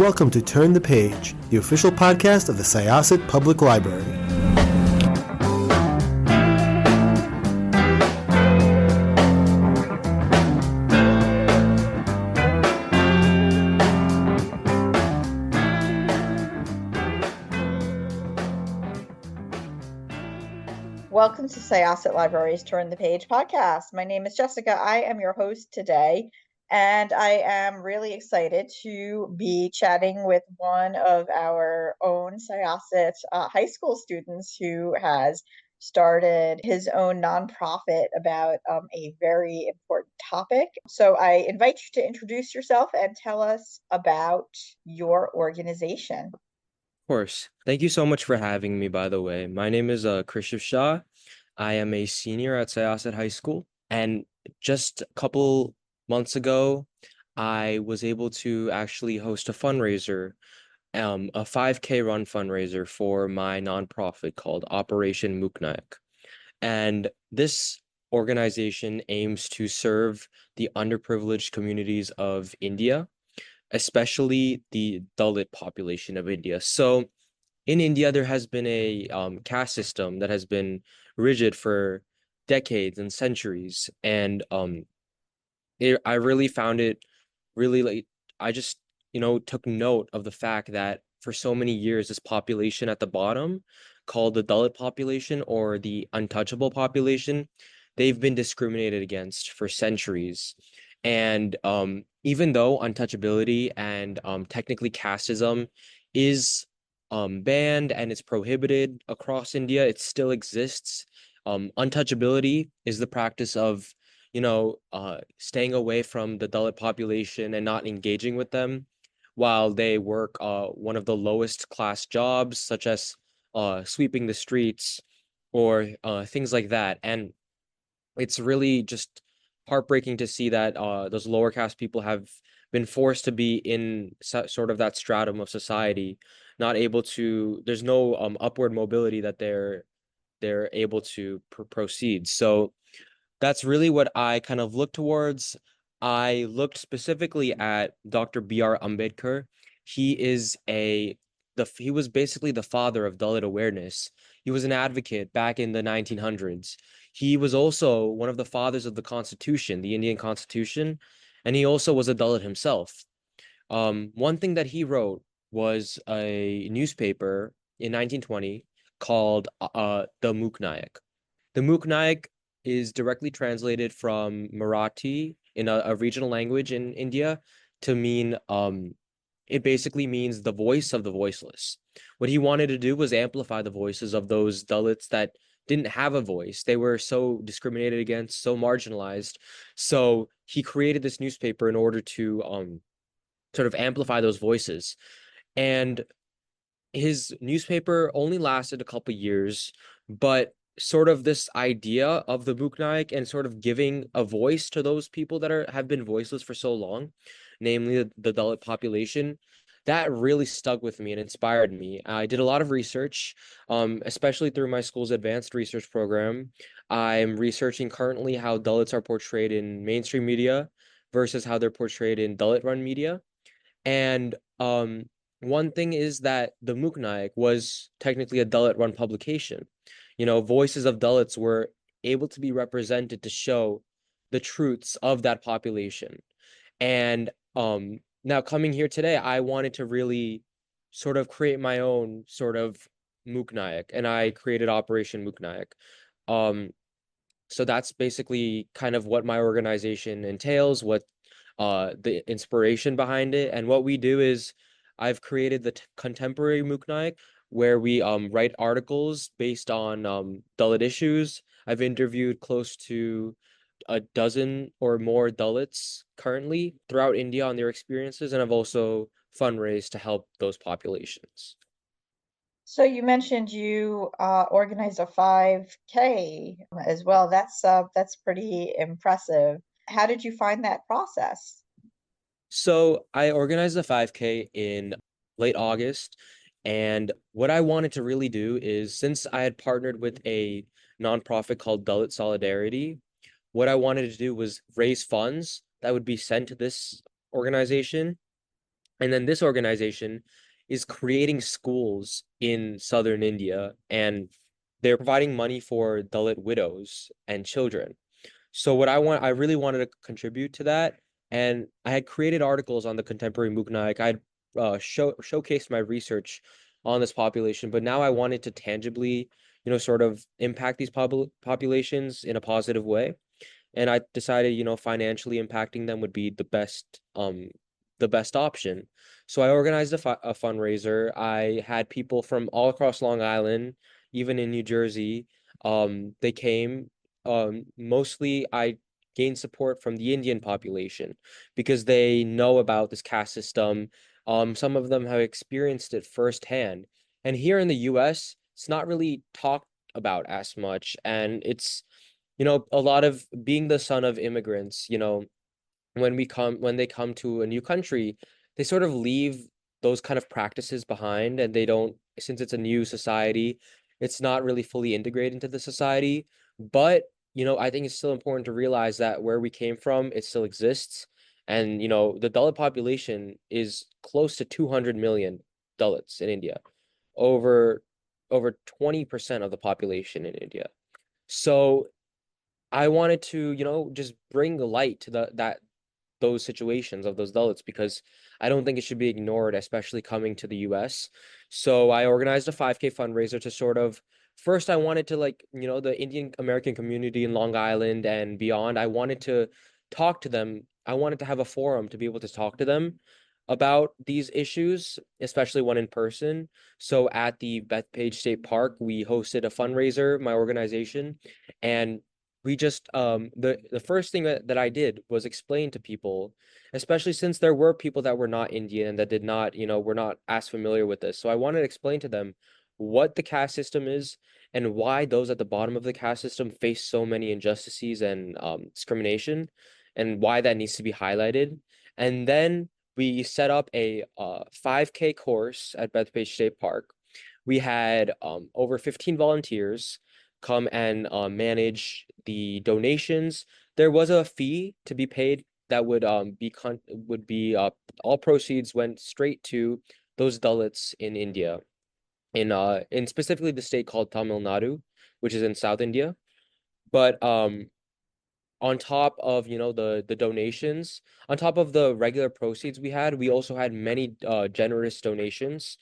welcome to Turn the Page, the official podcast of the Syosset Public Library. Welcome to Syosset Library's Turn the Page podcast. My name is Jessica. I am your host today, and I am really excited to be chatting with one of our own Syosset High School students who has started his own nonprofit about a very important topic. So I invite you to introduce yourself and tell us about your organization. Of course. Thank you so much for having me, by the way. My name is Krishiv Shah. I am a senior at Syosset High School. And just a couple months ago, I was able to actually host a fundraiser, a 5K run fundraiser for my nonprofit called Operation Mooknayak. And this organization aims to serve the underprivileged communities of India, especially the Dalit population of India. So in India, there has been a caste system that has been rigid for decades and centuries. And I really found it really like, I just, took note of the fact that for so many years, this population at the bottom, called the Dalit population or the untouchable population, they've been discriminated against for centuries. And even though untouchability and technically casteism is banned and it's prohibited across India, it still exists. Untouchability is the practice of, staying away from the Dalit population and not engaging with them while they work one of the lowest class jobs, such as sweeping the streets or things like that. And it's really just heartbreaking to see that those lower caste people have been forced to be in sort of that stratum of society, not able to, there's no upward mobility that they're able to proceed. So that's really what I kind of looked towards. I looked specifically at Dr. B.R. Ambedkar. He was basically the father of Dalit awareness. He was an advocate back in the 1900s. He was also one of the fathers of the Constitution, the Indian Constitution, and he also was a Dalit himself. One thing that he wrote was a newspaper in 1920 called the Mooknayak. The Mooknayak is directly translated from Marathi in a regional language in India to mean it basically means the voice of the voiceless. What he wanted to do was amplify the voices of those Dalits that didn't have a voice. They were so discriminated against, so marginalized. So he created this newspaper in order to sort of amplify those voices. And his newspaper only lasted a couple years, but sort of this idea of the Mooknayak and sort of giving a voice to those people that have been voiceless for so long, namely the Dalit population, that really stuck with me and inspired me. I did a lot of research, especially through my school's advanced research program. I'm researching currently how Dalits are portrayed in mainstream media versus how they're portrayed in Dalit-run media. And one thing is that the Mooknayak was technically a Dalit-run publication. Voices of Dalits were able to be represented to show the truths of that population. And now coming here today, I wanted to really sort of create my own sort of Mooknayak, and I created Operation Mooknayak. So that's basically kind of what my organization entails, what the inspiration behind it. And what we do is I've created the contemporary Mooknayak, where we write articles based on Dalit issues. I've interviewed close to a dozen or more Dalits currently throughout India on their experiences, and I've also fundraised to help those populations. So you mentioned you organized a 5K as well. That's pretty impressive. How did you find that process? So I organized a 5K in late August, and what I wanted to really do is, since I had partnered with a nonprofit called Dalit Solidarity, what I wanted to do was raise funds that would be sent to this organization And then this organization is creating schools in southern India, and they're providing money for Dalit widows and children. So I really wanted to contribute to that, and I had created articles on the contemporary Mooknayak. I had showcased my research on this population, but now I wanted to tangibly, sort of impact these populations in a positive way. And I decided, financially impacting them would be the best option. So I organized a fundraiser. I had people from all across Long Island, even in New Jersey. They came. Mostly I gained support from the Indian population because they know about this caste system. Some of them have experienced it firsthand. And here in the US, it's not really talked about as much. And it's, a lot of being the son of immigrants, when they come to a new country, they sort of leave those kind of practices behind, and they don't, since it's a new society, it's not really fully integrated into the society. But, I think it's still important to realize that where we came from, it still exists. And, the Dalit population is close to 200 million Dalits in India, over over 20% of the population in India. So I wanted to, just bring light to that those situations of those Dalits, because I don't think it should be ignored, especially coming to the US. So I organized a 5K fundraiser to sort of, first I wanted to, like, the Indian American community in Long Island and beyond. I wanted to talk to them. I wanted to have a forum to be able to talk to them about these issues, especially one in person. So at the Bethpage State Park, we hosted a fundraiser, my organization, and we just the first thing that I did was explain to people, especially since there were people that were not Indian and that did not, were not as familiar with this. So I wanted to explain to them what the caste system is and why those at the bottom of the caste system face so many injustices and discrimination, and why that needs to be highlighted. And then we set up a 5K course at Bethpage State Park. We had over 15 volunteers come and manage the donations. There was a fee to be paid that would be all proceeds went straight to those Dalits in India, in specifically the state called Tamil Nadu, which is in South India. But on top of, the donations, on top of the regular proceeds we also had many generous donations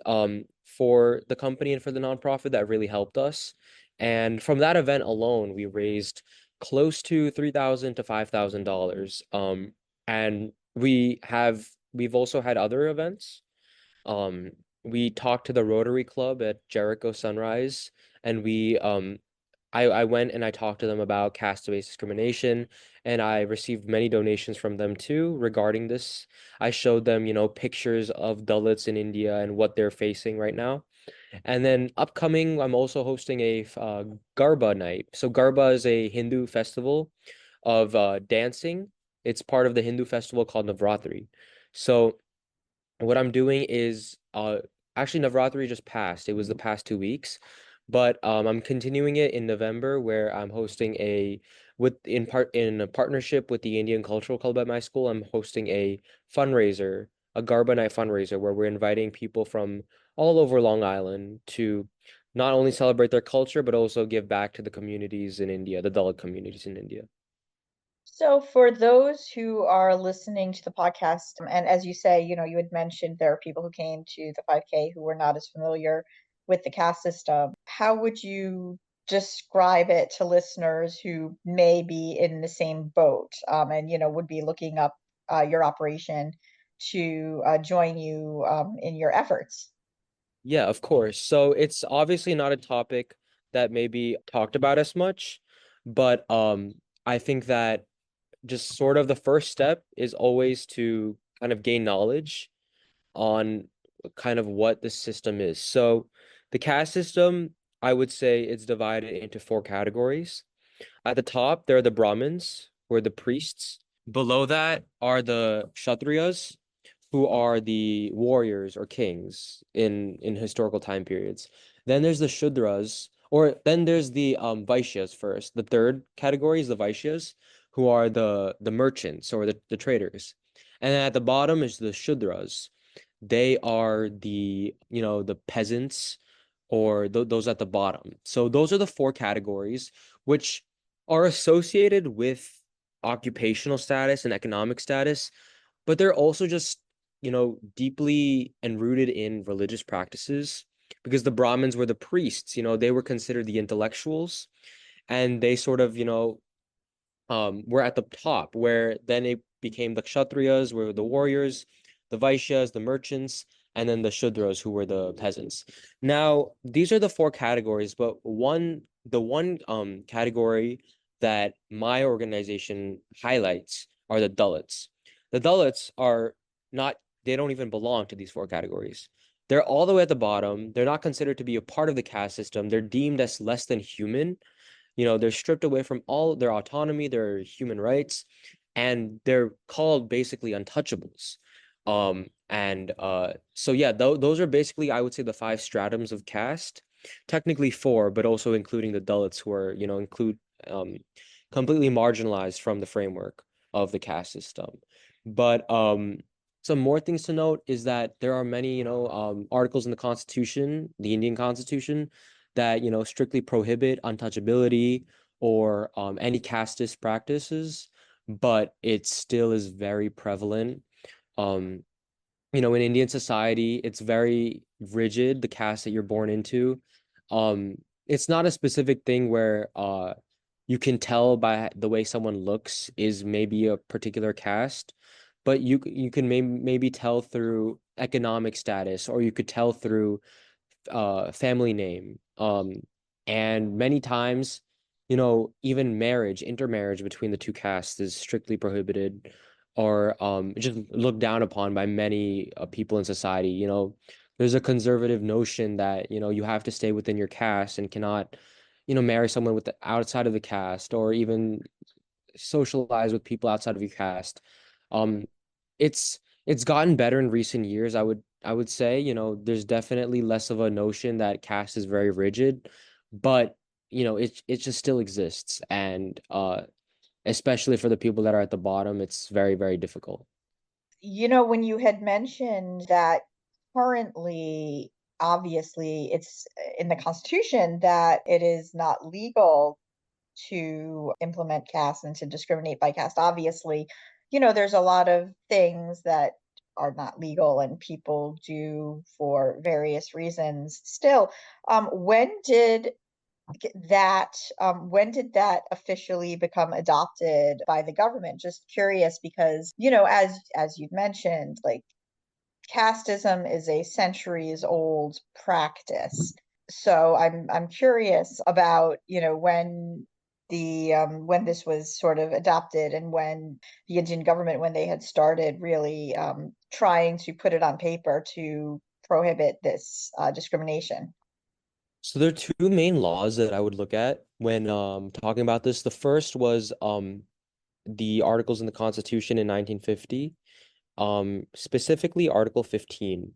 for the company and for the nonprofit that really helped us. And from that event alone, we raised close to $3,000 to $5,000. And we've also had other events. Um, we talked to the Rotary Club at Jericho Sunrise, and I went and I talked to them about caste-based discrimination, and I received many donations from them too regarding this. I showed them, pictures of Dalits in India and what they're facing right now. And then upcoming, I'm also hosting a Garba night. So Garba is a Hindu festival of dancing. It's part of the Hindu festival called Navratri. So what I'm doing is actually Navratri just passed. It was the past 2 weeks, but I'm continuing it in November, where I'm hosting in a partnership with the Indian Cultural Club at my school. I'm hosting a fundraiser, a Garba night fundraiser, where we're inviting people from all over Long Island to not only celebrate their culture but also give back to the communities in India, the Dalit communities in India. So for those who are listening to the podcast, and as you say, you had mentioned there are people who came to the 5K who were not as familiar with the caste system. How would you describe it to listeners who may be in the same boat, and would be looking up your operation to join you in your efforts? Yeah, of course. So it's obviously not a topic that may be talked about as much, but I think that just sort of the first step is always to kind of gain knowledge on kind of what the system is. So the caste system, I would say it's divided into four categories. At the top, there are the Brahmins, who are the priests. Below that are the Kshatriyas, who are the warriors or kings in historical time periods. Then there's the Shudras, or then there's the Vaishyas first. The third category is the Vaishyas, who are the merchants or the traders. And then at the bottom is the Shudras. They are the, the peasants or those at the bottom. So those are the four categories which are associated with occupational status and economic status, but they're also just, deeply and rooted in religious practices because the Brahmins were the priests, they were considered the intellectuals, and they sort of, were at the top, where then it became the Kshatriyas, were the warriors, the Vaishyas, the merchants, and then the Shudras, who were the peasants. Now, these are the four categories, but the one category that my organization highlights are the Dalits. The Dalits are not, they don't even belong to these four categories. They're all the way at the bottom. They're not considered to be a part of the caste system. They're deemed as less than human. They're stripped away from all their autonomy, their human rights, and they're called basically untouchables. And so yeah, those are basically, I would say, the five stratums of caste. Technically four, but also including the Dalits, who are, um completely marginalized from the framework of the caste system. But some more things to note is that there are many, articles in the Constitution, the Indian Constitution, that, strictly prohibit untouchability or any casteist practices, but it still is very prevalent. Um, in Indian society, it's very rigid, the caste that you're born into. Um, it's not a specific thing where you can tell by the way someone looks is maybe a particular caste, but you can maybe tell through economic status, or you could tell through family name. And many times, even intermarriage between the two castes is strictly prohibited, or just looked down upon by many people in society. There's a conservative notion that, you have to stay within your caste and cannot, marry someone with the outside of the caste, or even socialize with people outside of your caste. Um, it's gotten better in recent years. I would say, there's definitely less of a notion that caste is very rigid, but it just still exists. And especially for the people that are at the bottom, it's very, very difficult. When you had mentioned that currently, obviously, it's in the Constitution that it is not legal to implement caste and to discriminate by caste. Obviously, there's a lot of things that are not legal and people do for various reasons. Still, when did that officially become adopted by the government? Just curious because, as you'd mentioned, like casteism is a centuries old practice. So I'm curious about, when this was sort of adopted and when the Indian government, when they had started really trying to put it on paper to prohibit this discrimination. So there are two main laws that I would look at when talking about this. The first was the articles in the Constitution in 1950, specifically Article 15.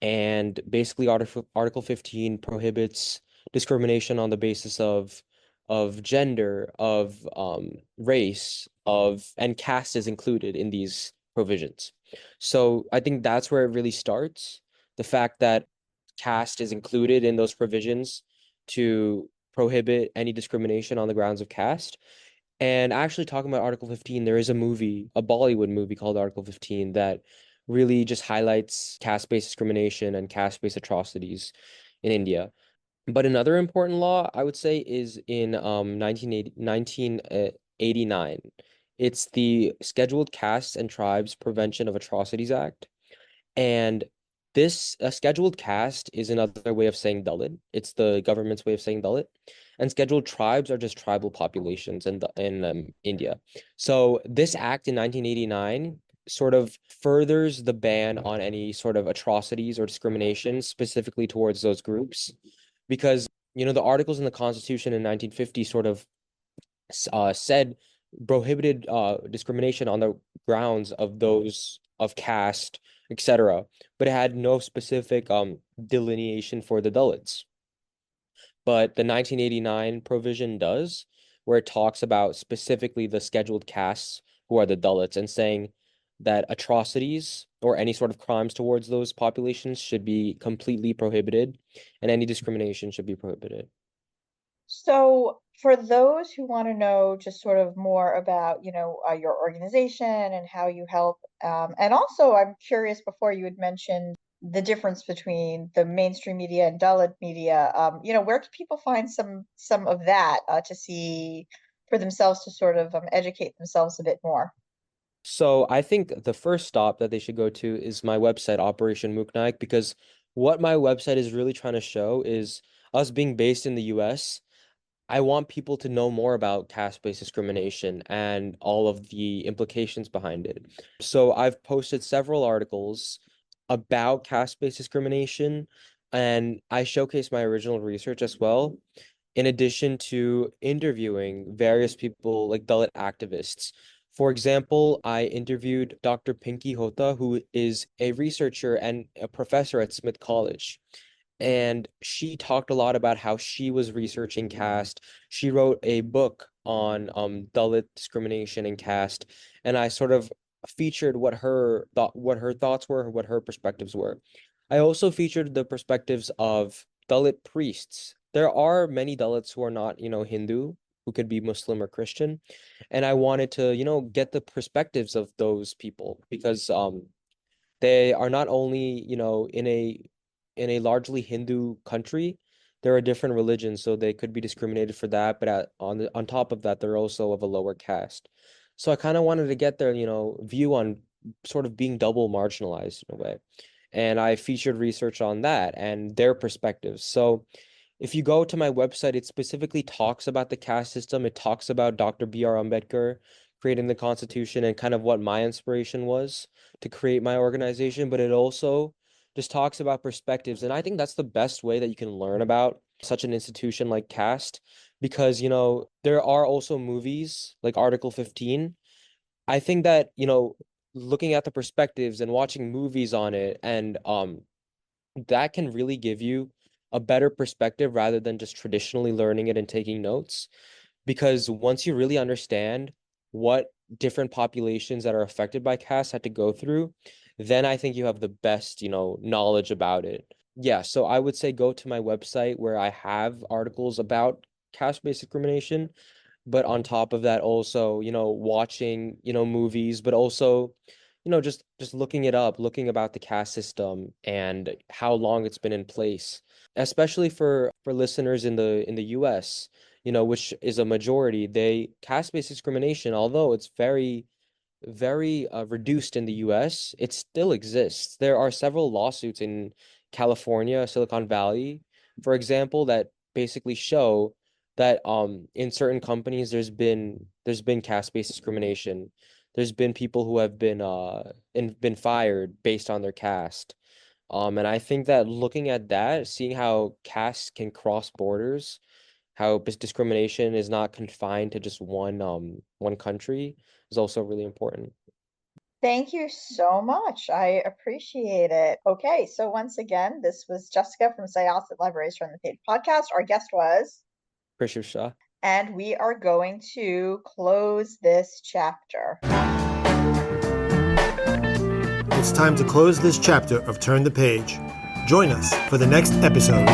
And basically, Article 15 prohibits discrimination on the basis of gender, of race, and caste is included in these provisions. So I think that's where it really starts. The fact that caste is included in those provisions to prohibit any discrimination on the grounds of caste. And actually, talking about Article 15, there is a movie, a Bollywood movie called Article 15, that really just highlights caste-based discrimination and caste-based atrocities in India. But another important law, I would say, is in 1989. It's the Scheduled Castes and Tribes Prevention of Atrocities Act. And this scheduled caste is another way of saying Dalit. It's the government's way of saying Dalit. And scheduled tribes are just tribal populations in India. So this act in 1989 sort of furthers the ban on any sort of atrocities or discrimination specifically towards those groups, because the articles in the Constitution in 1950 sort of said prohibited discrimination on the grounds of those of caste, etc., but it had no specific delineation for the Dalits. But the 1989 provision does, where it talks about specifically the scheduled castes, who are the Dalits, and saying that atrocities or any sort of crimes towards those populations should be completely prohibited, and any discrimination should be prohibited. So, for those who want to know just sort of more about, your organization and how you help, and also I'm curious, before you had mentioned the difference between the mainstream media and Dalit media, where can people find some of that to see for themselves to sort of educate themselves a bit more? So I think the first stop that they should go to is my website, Operation Mooknayak, because what my website is really trying to show is us being based in the US. I want people to know more about caste-based discrimination and all of the implications behind it. So I've posted several articles about caste-based discrimination, and I showcase my original research as well, in addition to interviewing various people like Dalit activists. For example, I interviewed Dr. Pinky Hota, who is a researcher and a professor at Smith College. And she talked a lot about how she was researching caste. She wrote a book on Dalit discrimination and caste, and I sort of featured what her thoughts were, what her perspectives were. I also featured the perspectives of Dalit priests. There are many Dalits who are not, Hindu, who could be Muslim or Christian, and I wanted to, get the perspectives of those people because they are not only, in a largely Hindu country, there are different religions, so they could be discriminated for that. But on top of that, they're also of a lower caste. So I kind of wanted to get their, view on sort of being double marginalized in a way. And I featured research on that and their perspectives. So if you go to my website, it specifically talks about the caste system. It talks about Dr. B.R. Ambedkar creating the Constitution and kind of what my inspiration was to create my organization, but it also just talks about perspectives. And I think that's the best way that you can learn about such an institution like caste, because, there are also movies like Article 15. I think that, looking at the perspectives and watching movies on it, and that can really give you a better perspective rather than just traditionally learning it and taking notes. Because once you really understand what different populations that are affected by caste had to go through, then I think you have the best, knowledge about it. Yeah, so I would say go to my website where I have articles about caste-based discrimination, but on top of that also, watching, movies, but also, just looking it up, looking about the caste system and how long it's been in place, especially for listeners in the US, which is a majority. They caste-based discrimination, although it's very very reduced in the US, it still exists. There are several lawsuits in California, Silicon Valley, for example, that basically show that in certain companies there's been caste-based discrimination. There's been people who have been fired based on their caste. And I think that looking at that, seeing how caste can cross borders, how discrimination is not confined to just one country is also really important. Thank you so much. I appreciate it. Okay, so once again, this was Jessica from Syosset Libraries from the Page podcast. Our guest was, Krishiv Shah. and we are going to close this chapter. It's time to close this chapter of Turn the Page. Join us for the next episode.